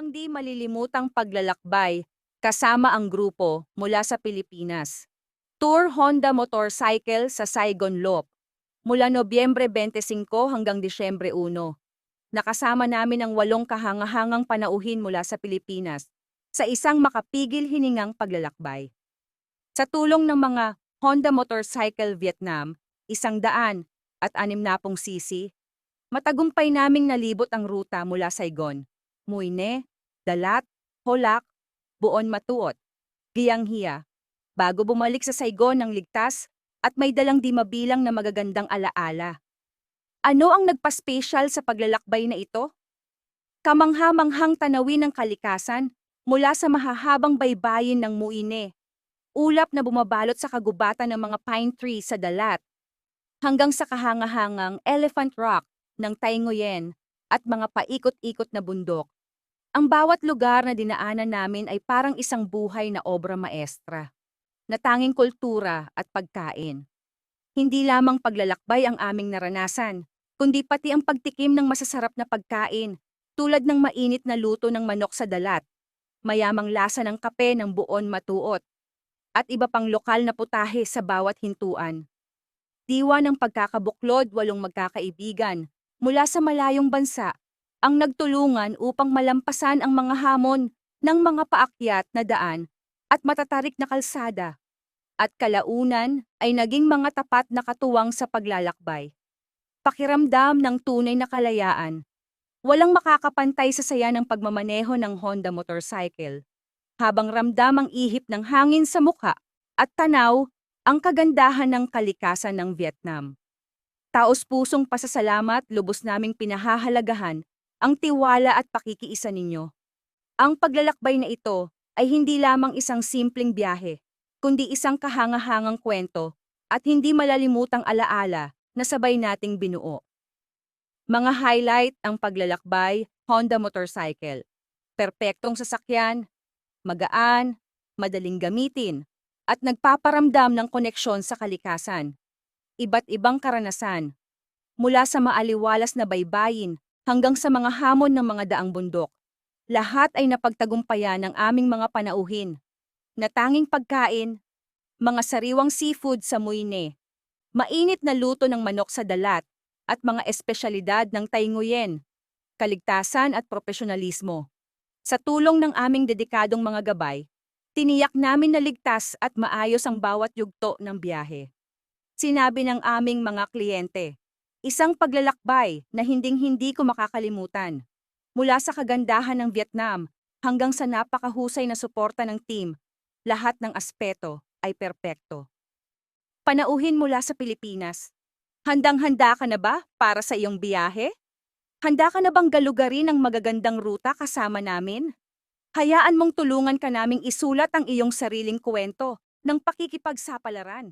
Isang di malilimutang paglalakbay kasama ang grupo mula sa Pilipinas. Tour Honda Motorcycle sa Saigon Loop mula Nobyembre 25 hanggang Disyembre 1. Nakasama namin ang 8 kahangahangang panauhin mula sa Pilipinas sa isang makapigil hiningang paglalakbay. Sa tulong ng mga Honda Motorcycle Vietnam, 160 cc, matagumpay naming nalibot ang ruta mula Saigon, Muine, Dalat, Holak, Buon Matuot, Gianghia, bago bumalik sa Saigon ng ligtas at may dalang di mabilang na magagandang alaala. Ano ang nagpa-special sa paglalakbay na ito? Kamangha-manghang tanawin ng kalikasan mula sa mahahabang baybayin ng Muine, ulap na bumabalot sa kagubatan ng mga pine tree sa Dalat, hanggang sa kahangahangang Elephant Rock ng Tai Nguyen at mga paikot-ikot na bundok. Ang bawat lugar na dinaanan namin ay parang isang buhay na obra maestra, na tanging kultura at pagkain. Hindi lamang paglalakbay ang aming naranasan, kundi pati ang pagtikim ng masasarap na pagkain, tulad ng mainit na luto ng manok sa Dalat, mayamang lasa ng kape ng Buon Matuot, at iba pang lokal na putahe sa bawat hintuan. Diwa ng pagkakabuklod 8 magkakaibigan mula sa malayong bansa ang nagtulungan upang malampasan ang mga hamon ng mga paakyat na daan at matatarik na kalsada, at kalaunan ay naging mga tapat na katuwang sa paglalakbay. Pakiramdam ng tunay na kalayaan. Walang makakapantay sa saya ng pagmamaneho ng Honda motorcycle, habang ramdam ang ihip ng hangin sa mukha at tanaw ang kagandahan ng kalikasan ng Vietnam. Taos-pusong pasasalamat, lubos naming pinahahalagahan ang tiwala at pakikiisa ninyo. Ang paglalakbay na ito ay hindi lamang isang simpleng biyahe, kundi isang kahangahangang kwento at hindi malalimutang alaala na sabay nating binuo. Mga highlight ang paglalakbay, Honda motorcycle. Perpektong sasakyan, magaan, madaling gamitin, at nagpaparamdam ng koneksyon sa kalikasan. Iba't ibang karanasan, mula sa maaliwalas na baybayin hanggang sa mga hamon ng mga daang bundok. Lahat ay napagtagumpayan ng aming mga panauhin. Na tanging pagkain, mga sariwang seafood sa Muine, mainit na luto ng manok sa Dalat, at mga espesyalidad ng Tai Nguyen, kaligtasan at profesionalismo. Sa tulong ng aming dedikadong mga gabay, tiniyak namin na ligtas at maayos ang bawat yugto ng biyahe. Sinabi ng aming mga kliyente, isang paglalakbay na hinding-hindi ko makakalimutan. Mula sa kagandahan ng Vietnam hanggang sa napakahusay na suporta ng team, lahat ng aspeto ay perpekto. Panauhin mula sa Pilipinas. Handang-handa ka na ba para sa iyong biyahe? Handa ka na bang galugarin ang magagandang ruta kasama namin? Hayaan mong tulungan ka naming isulat ang iyong sariling kwento ng pakikipagsapalaran.